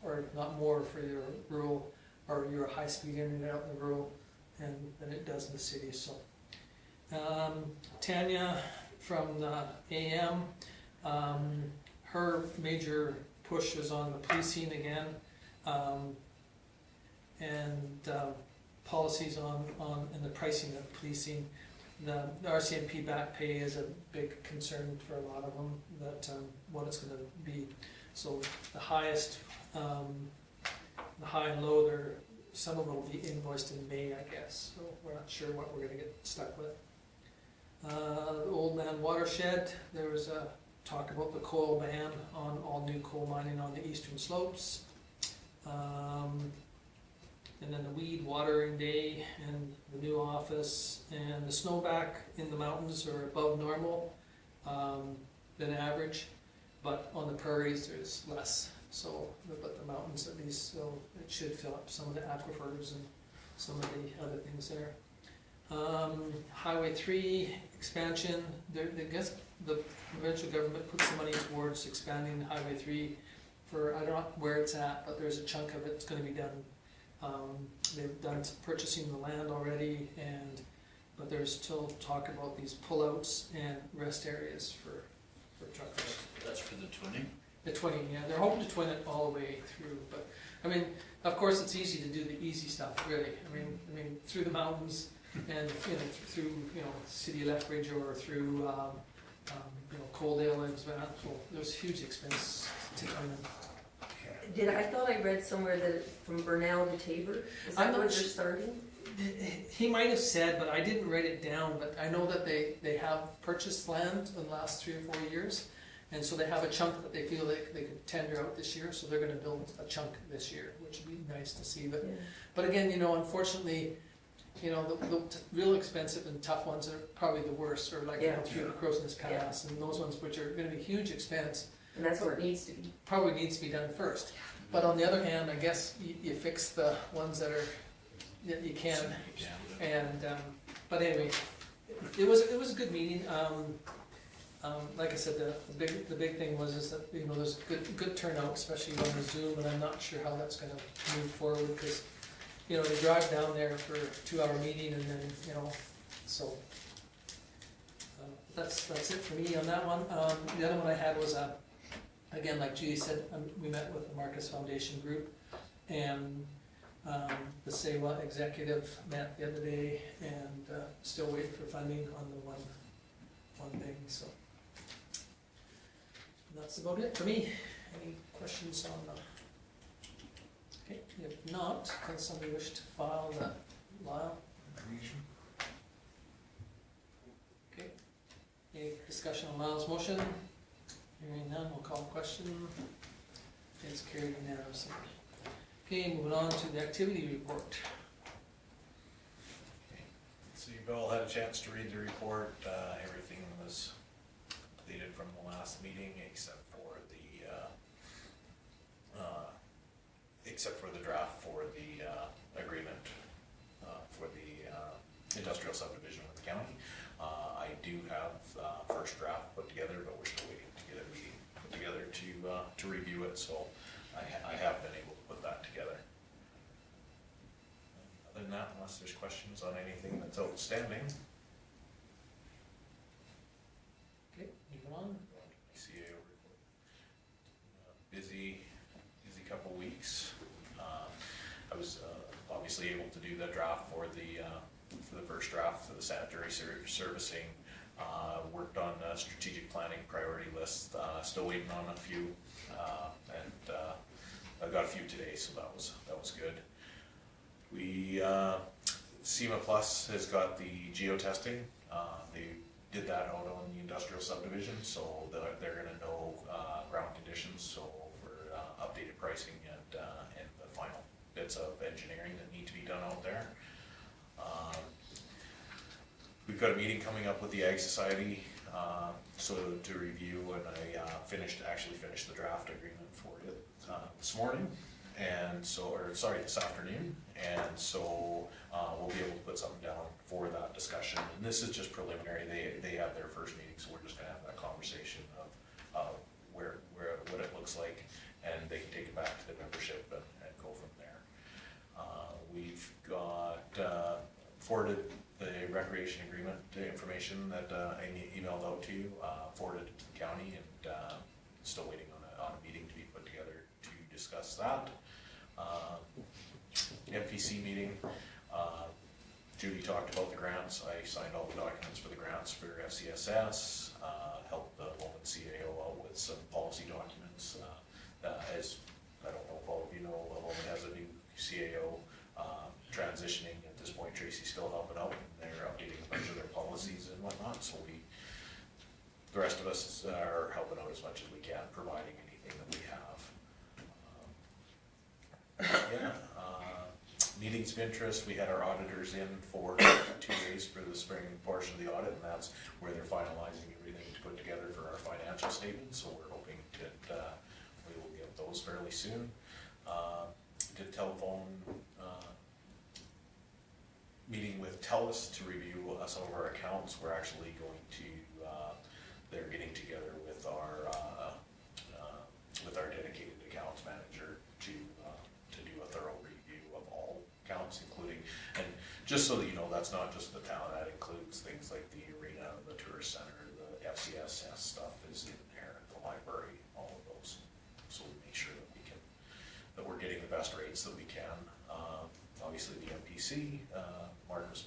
or if not more, for your rural or your high-speed internet out in the rural, than it does in the city. So, Tanya from the AM, her major push is on the policing again, and policies on and the pricing of policing. The RCMP back pay is a big concern for a lot of them, that what it's going to be. So the highest, the high and low, some of them will be invoiced in May, I guess. So we're not sure what we're going to get stuck with. The Oldman watershed, there was a talk about the coal ban on all new coal mining on the eastern slopes. And then the weed watering day and the new office, and the snowpack in the mountains are above normal than average, but on the prairies there's less. So, but the mountains at least, so it should fill up some of the aquifers and some of the other things there. Highway 3 expansion, I guess the provincial government put some money towards expanding Highway 3 for, I don't know where it's at, but there's a chunk of it that's going to be done. They've done purchasing the land already, but there's still talk about these pullouts and rest areas for truckers. That's for the twinning? The twinning, yeah, they're hoping to twin it all the way through, but I mean, of course, it's easy to do the easy stuff, really. I mean, through the mountains and through City of Lethbridge or through Coaldale and so there's huge expense to twin them. I thought I read somewhere that from Burnell to Tabor, is I'm that not where they're starting? He might have said, but I didn't write it down, but I know that they have purchased land in the last 3 or 4 years, and so they have a chunk that they feel they could tender out this year, so they're going to build a chunk this year, which would be nice to see. But again, unfortunately, the real expensive and tough ones are probably the worst, or like through the Crowsnest Pass, and those ones which are going to be huge expense. And that's where it needs to be. Probably needs to be done first. But on the other hand, I guess you fix the ones that you can. And but anyway, it was a good meeting. Like I said, the big thing is that there's good turnout, especially on the Zoom, and I'm not sure how that's going to move forward because they drive down there for a 2-hour meeting, and then so. That's it for me on that one. The other one I had was again, like Judy said, we met with the Marcus Foundation group, and the SEWA executive met the other day, and still waiting for funding on the one thing. So that's about it for me. Any questions on that? Okay, if not, can somebody wish to file that Lyle? Okay. Any discussion on Lyle's motion? Hearing none, we'll call the question. It's carried unanimously. Okay, moving on to the activity report. So you've all had a chance to read the report. Everything was completed from the last meeting except for the draft for the agreement for the industrial subdivision with the county. I do have first draft put together, but we're still waiting to get it put together to review it. So I have been able to put that together. that, unless there's questions on anything that's outstanding. Okay, moving on. CAO report. Busy couple weeks. I was obviously able to do the draft for the first draft for the sanitary servicing. Worked on a strategic planning priority list. Still waiting on a few, and I got a few today, so that was good. We SEMA Plus has got the geotesting. They did that out on the industrial subdivision, so they're going to know ground conditions. So for updated pricing and the final bits of engineering that need to be done out there. We've got a meeting coming up with the Ag Society, so to review, and I actually finished the draft agreement for it this morning, and so, this afternoon, and so we'll be able to put something down for that discussion. And this is just preliminary. They have their first meeting, so we're just gonna have that conversation of what it looks like, and they can take it back to the membership and go from there. We've got forwarded the recreation agreement information that I emailed out to you, forwarded it to the county, and still waiting on a meeting to be put together to discuss that. MPC meeting, Judy talked about the grants. I signed all the documents for the grants for FCSS, helped the Oldman CAO out with some policy documents. As I don't know if all of you know, Oldman has a new CAO transitioning at this point. Tracy's still helping out, and they're updating a bunch of their policies and whatnot, so the rest of us are helping out as much as we can, providing anything that we have. Meetings of interest, we had our auditors in for 2 days for the spring portion of the audit, and that's where they're finalizing everything to put together for our financial statements, so we're hoping that we will get those fairly soon. Did telephone meeting with TELUS to review some of our accounts. We're actually going to, they're getting together with our dedicated accounts manager to do a thorough review of all accounts, including, and just so that you know, that's not just the town, that includes things like the arena, the tourist center, the FCSS stuff is in there, the library, all of those. So we make sure that we're getting the best rates that we can. Obviously the MPC, Marcos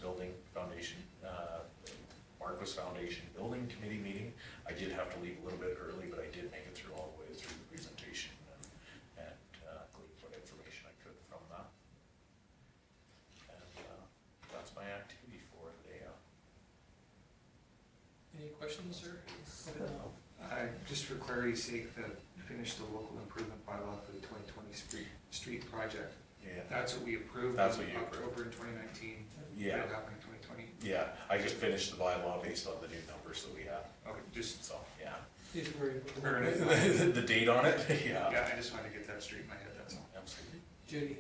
Foundation Building Committee meeting. I did have to leave a little bit early, but I did make it through all the way through the presentation and gleaned what information I could from that. And that's my activity for the day. Any questions, or? Just for clarity's sake, finish the local improvement bylaw for the 2020 street project. Yeah. That's what we approved That's what in you approved. October in 2019. Yeah. It'll happen in 2020. Yeah, I just finished the bylaw based on the new numbers that we have. Okay, just, So, yeah. Is where Fair enough. The date on it, yeah. yeah, I just wanted to get that straight in my head, that's all. Absolutely. Judy?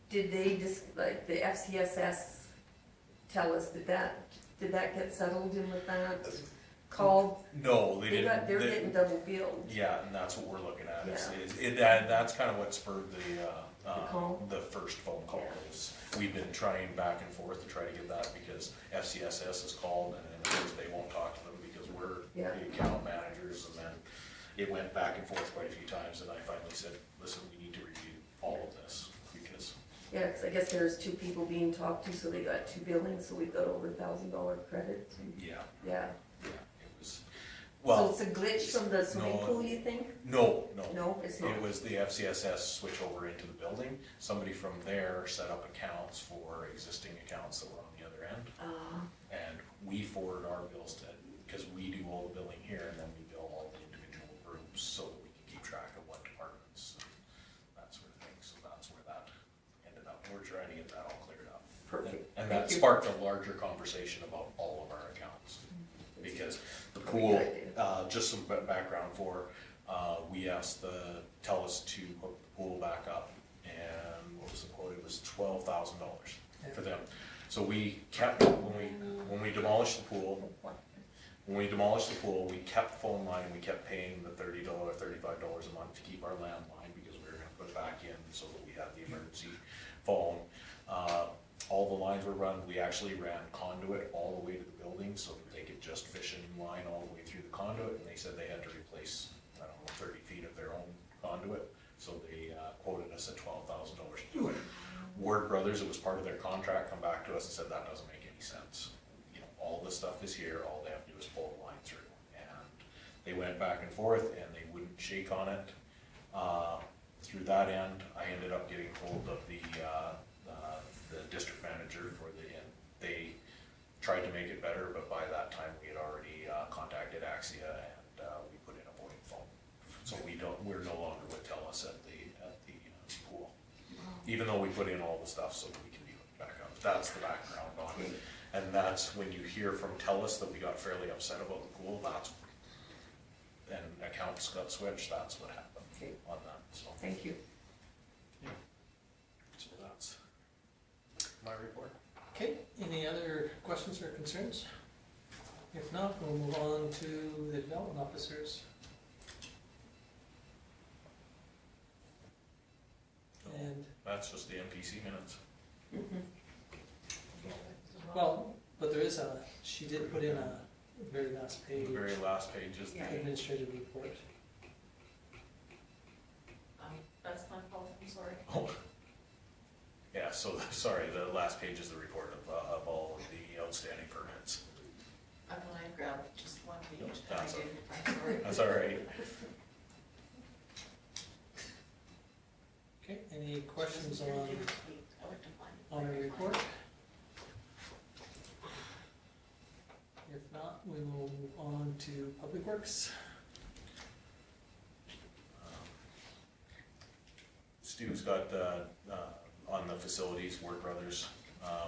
Did they just, like, the FCSS tell us, did that get settled in with that? Called, No, they didn't. they're getting double billed. Yeah, and that's what we're looking at. Yeah. That's kind of what spurred call? the first phone call. Yeah. Is we've been trying back and forth to try to get that because FCSS is called, and then of course they won't talk to them because we're Yeah. the account managers, and then it went back and forth quite a few times, and I finally said, listen, we need to review all of this because. Yeah, because I guess there's two people being talked to, so they got two billings, so we've got over $1,000 credit. Yeah, Yeah. it was, So well, it's a glitch from the swimming no. pool, you think? no. No, it's not. It was the FCSS switch over into the building. Somebody from there set up accounts for existing accounts that were on the other end. And we forward our bills to, because we do all the billing here, and then we bill all the individual groups so that we can keep track of what departments, and that sort of thing. So that's where that ended up. We're trying to get that all cleared up. Perfect. And Thank that you. sparked a larger conversation about all of our accounts. Because the pool, just some background for, we asked the TELUS to hook the pool back up, and what was the quote? It was $12,000 for them. So we kept, when we demolished the pool, we kept the phone line, we kept paying the $30, $35 a month to keep our landline, because we were gonna put back in so that we have the emergency phone. All the lines were run, we actually ran conduit all the way to the building so that they could just fish in line all the way through the conduit, and they said they had to replace, I don't know, 30 feet of their own conduit, so they quoted us at $12,000 to do it. Ward Brothers, it was part of their contract, come back to us and said that doesn't make any sense. You know, all this stuff is here, all they have to do is pull the line through. And they went back and forth and they wouldn't shake on it. Through that end, I ended up getting hold of the district manager for the, and they tried to make it better, but by that time we had already contacted Axia and we put in a voting phone. So we're no longer with TELUS at the pool. Even though we put in all the stuff so that we can be hooked back up. That's the background on it. And that's when you hear from TELUS that we got fairly upset about the pool, that's, and accounts got switched, that's what happened Okay. on that, so. Thank you. So that's my report. Okay, any other questions or concerns? If not, we'll move on to the development officers. And, That's just the MPC minutes. well, but there is she did put in a very last page, The very last page is the, administrative report. That's my fault, I'm sorry. oh. Yeah, so, sorry, the last page is the report of all of the outstanding permits. I'm gonna grab just one page. That's I'm sorry. That's all right. Okay, any questions I on like to find it. the report? If not, we will move on to Public Works. Stu's got, on the facilities, Ward Brothers,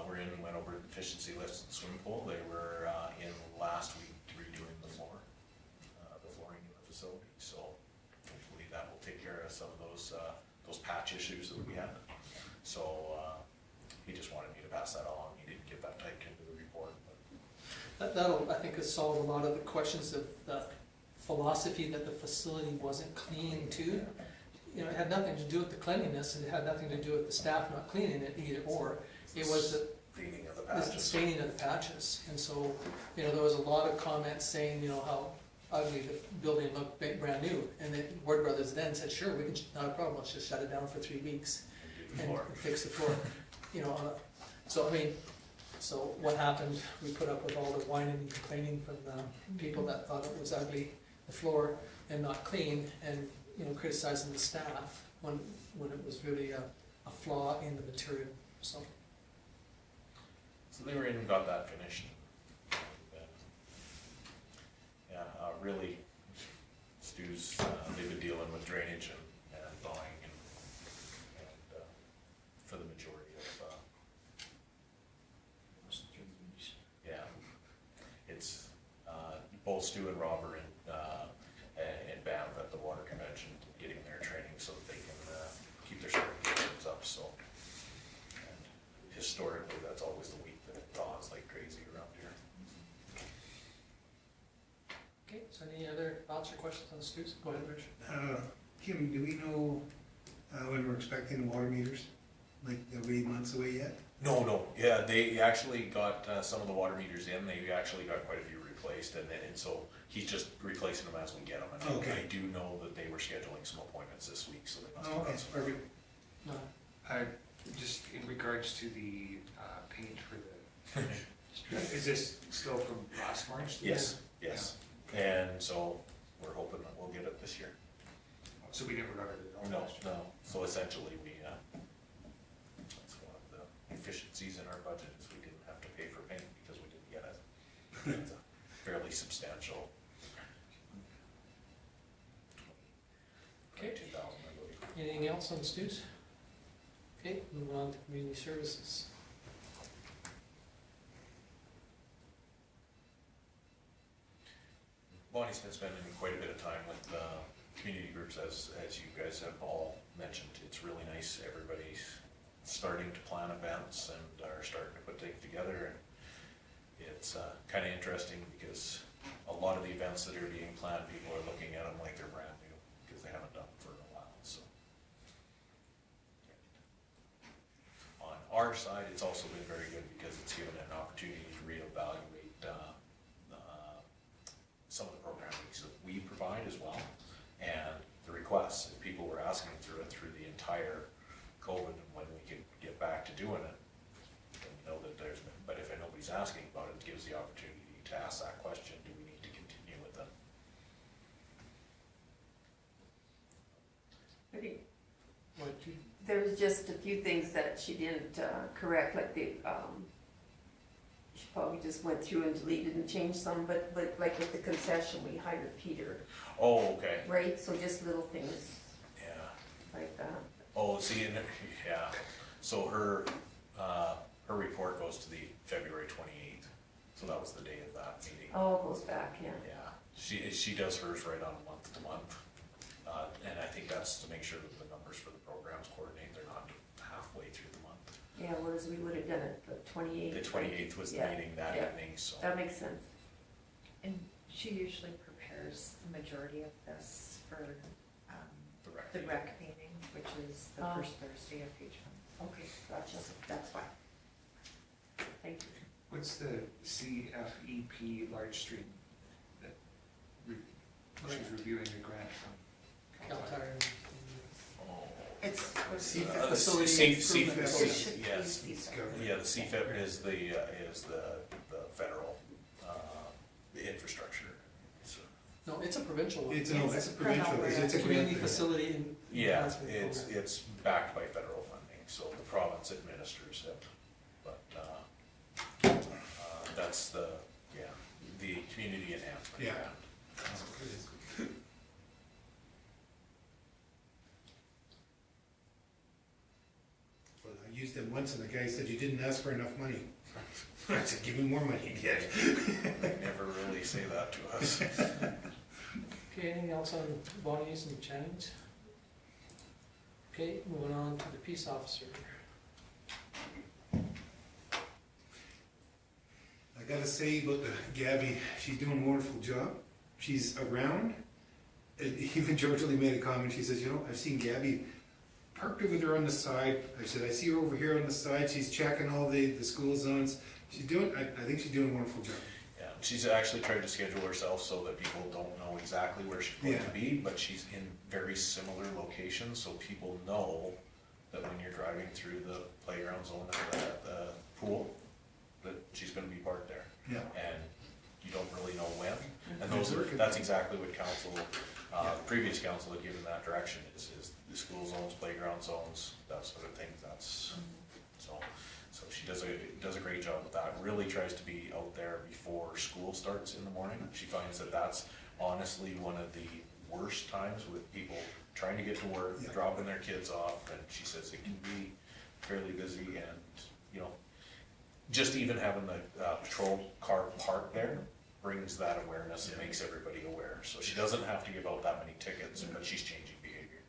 were in, went over efficiency lifts and swimming pool. They were in last week redoing the flooring in the facility. So hopefully that will take care of some of those patch issues that we had. So he just wanted me to pass that along. He didn't get that typed into the report. But That'll, I think, solve a lot of the questions of the philosophy that the facility wasn't clean too. You know, it had nothing to do with the cleanliness, and it had nothing to do with the staff not cleaning it either or. It was the cleaning of the It's the patches. staining of the patches, and so, you know, there was a lot of comments saying, you know, how ugly the building looked brand new, and the Ward Brothers then said, sure, we can, not a problem, let's just shut it down for 3 weeks The and floor. fix the floor, you know, so, I mean, so what happened, we put up with all the whining and complaining from the people that thought it was ugly, the floor, and not clean, and, you know, criticizing the staff when it was really a flaw in the material, so. So they were in and got that finished. Yeah, really, Stu's, they've been dealing with drainage and thawing and for the majority of, yeah. It's, both Stu and Rob are in Banff at the water convention, getting their training so that they can, keep their certifications up, so. And historically, that's always the week that it thaws like crazy around here. Okay, so any other thoughts or questions on the Stu's? Go ahead, Rich. Kim, do we know when we're expecting water meters? Like, are we months away yet? No, yeah, they actually got some of the water meters in, they actually got quite a few replaced, and so he's just replacing them as we get them. And Okay. I do know that they were scheduling some appointments this week, so they must have Okay, got some. perfect. No. Just in regards to the paint for the, is this still from last March? Yes, and so we're hoping that we'll get it this year. So we never got it at all last year? No, so essentially we, that's one of the efficiencies in our budget is we didn't have to pay for paint because we didn't get it. It's a fairly substantial. Okay. 2,000, I believe. Anything else on the Stu's? Okay, move on to community services. Bonnie's been spending quite a bit of time with community groups, as you guys have all mentioned. It's really nice, everybody's starting to plan events and are starting to put things together. And it's kind of interesting because a lot of the events that are being planned, people are looking at them like they're brand new because they haven't done them for a while. So our side, it's also been very good because it's given an opportunity to reevaluate some of the programming that we provide as well, and the requests. If people were asking through the entire COVID, and when we could get back to doing it, then we know that there's, but if nobody's asking about it, it gives the opportunity to ask that question, do we need to continue with them? I think What you, there's just a few things that she didn't correct, like she probably just went through and deleted and changed some, but like with the concession, we hired Peter, Oh, okay, right? So just little things yeah. like that. Oh, see, and, yeah, so her report goes to the February 28th, so that was the day of that meeting. Oh, it goes back, yeah. Yeah, she does hers right on month to month, and I think that's to make sure that the numbers for the programs coordinate, they're not halfway through the month. Yeah, whereas we would have done it the 28th. The 28th was the Yeah, meeting that yeah. evening, so. That makes sense. And she usually prepares the majority of this for The rec the meeting. rec meeting, which is the Oh. first Thursday of each month. Okay, gotcha. That's why. Thank you. What's the CFEP large stream that she's reviewing the grant from? Caltire, Oh. It's. CFIP. Facility C- improvement. C- It should be yes. CFIP. Yeah, the CFIP is the federal, infrastructure, so. no, it's a provincial one. It's a provincial, Alberta. it's a Community grant. facility and. Yeah, enhancement it's, program. it's backed by federal funding, so the province administers it, but, that's the community enhancement Yeah. grant. Well, I used them once and the guy said, you didn't ask for enough money. I said, give me more money yet. They never really say that to us. Okay, anything else on bodies and changed? Okay, moving on to the peace officer. I gotta say about Gabby, she's doing a wonderful job. She's around. Even George Lee made a comment, she says, you know, I've seen Gabby parked over there on the side. I said, I see her over here on the side, she's checking all the school zones. She's doing, I think she's doing a wonderful job. Yeah, she's actually tried to schedule herself so that people don't know exactly where she's going to Yeah. be, but she's in very similar locations, so people know that when you're driving through the playground zone at the pool, that she's gonna be parked there. Yeah. And you don't really know when, and Mhm. that's exactly what council, previous council had given that direction, is the school zones, playground zones, that sort of thing, that's, so she does a great job with that, really tries to be out there before school starts in the morning. She finds that that's honestly one of the worst times with people trying to get to work, Yeah. dropping their kids off, and she says it can be fairly busy, and, you know, just even having the patrol car parked there brings that awareness and makes everybody aware. So she doesn't have to give out that many tickets, but she's changing behavior.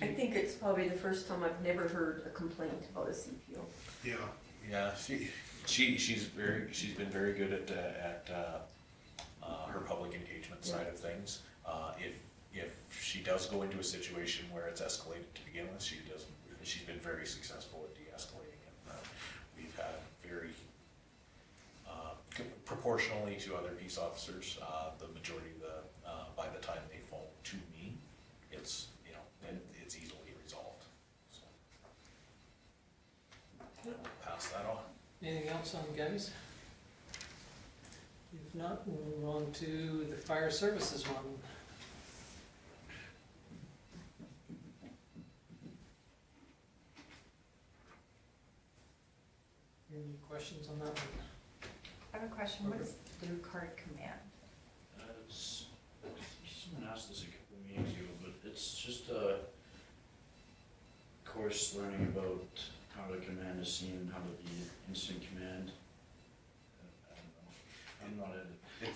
I think it's probably the first time I've never heard a complaint about a CPO. Yeah. Yeah, she's been very good at her public engagement side of things. If she does go into a situation where it's escalated to begin with, she's been very successful at de-escalating it. We've had very, proportionally to other peace officers, the majority of by the time they phone to me, it's, you know, it's easily resolved, so. And we'll pass that on. Anything else on Gabby's? If not, we'll move on to the fire services one. Any questions on that one? I have a question, what is Blue Card Command? Someone asked this a couple of meetings ago, but it's just a course learning about how to command a scene, how to be incident command. I don't know, I'm not in.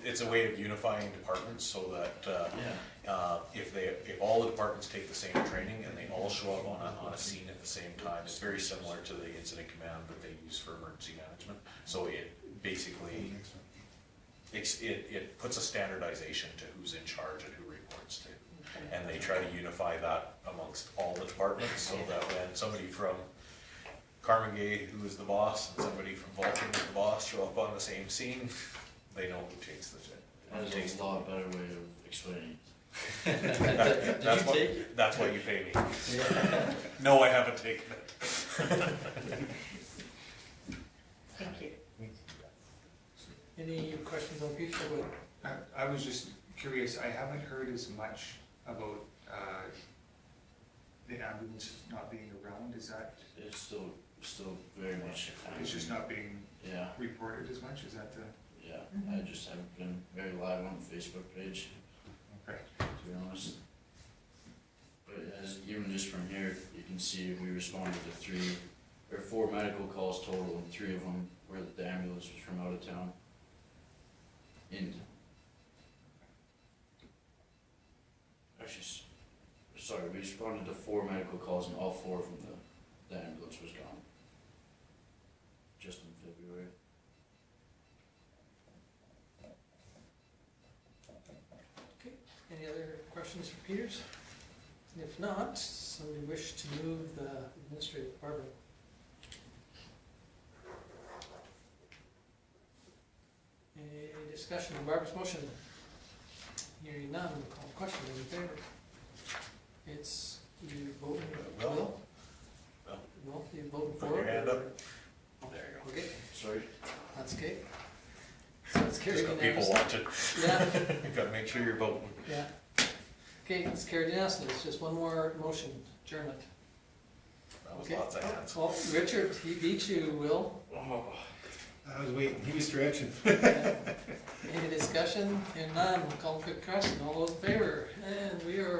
It's a way of unifying departments so that, if all the departments take the same training and they all show up on a scene at the same time, it's very similar to the incident command that they use for emergency management. So it basically, it puts a standardization to who's in charge and who reports to. And they try to unify that amongst all the departments so that when somebody from Carmen Gay, who is the boss, and somebody from Vulcan, who's the boss, show up on the same scene, they know who takes the shit. That's a lot better way of explaining That's what, that's why you pay me. No, I haven't taken it. Thank you. Any questions on Peter? I was just curious, I haven't heard as much about, the ambulance not being around, is that, it. It's still very much. it's just not being Yeah, reported as much, is that the? yeah, I just haven't been very live on the Facebook page, Okay. to be honest. But as, even just from here, you can see we responded to 4 medical calls total, and 3 of them were that the ambulance was from out of town. Actually, sorry, we responded to 4 medical calls, and all 4 of them, the ambulance was gone. Just in February. Any other questions for Peters? And if not, somebody wish to move the administrative department? Any discussion on Barbara's motion? Hearing none, call the question, those in favor? It's, you voting, Will? Will? Will. Will, you voting for Put it? your hand up. There you go. Okay, Sorry. that's okay. So it's carried Just got people unanimously. watching. Yeah, You gotta make sure you're voting. yeah. Okay, it's carried unanimously, it's just one more motion, adjournment. That was Okay. lots of hands. Well, Richard, he beat you, Will. I was waiting, he was stretching. Any discussion? Hearing none, we'll call a quick question. All those in favor? And we are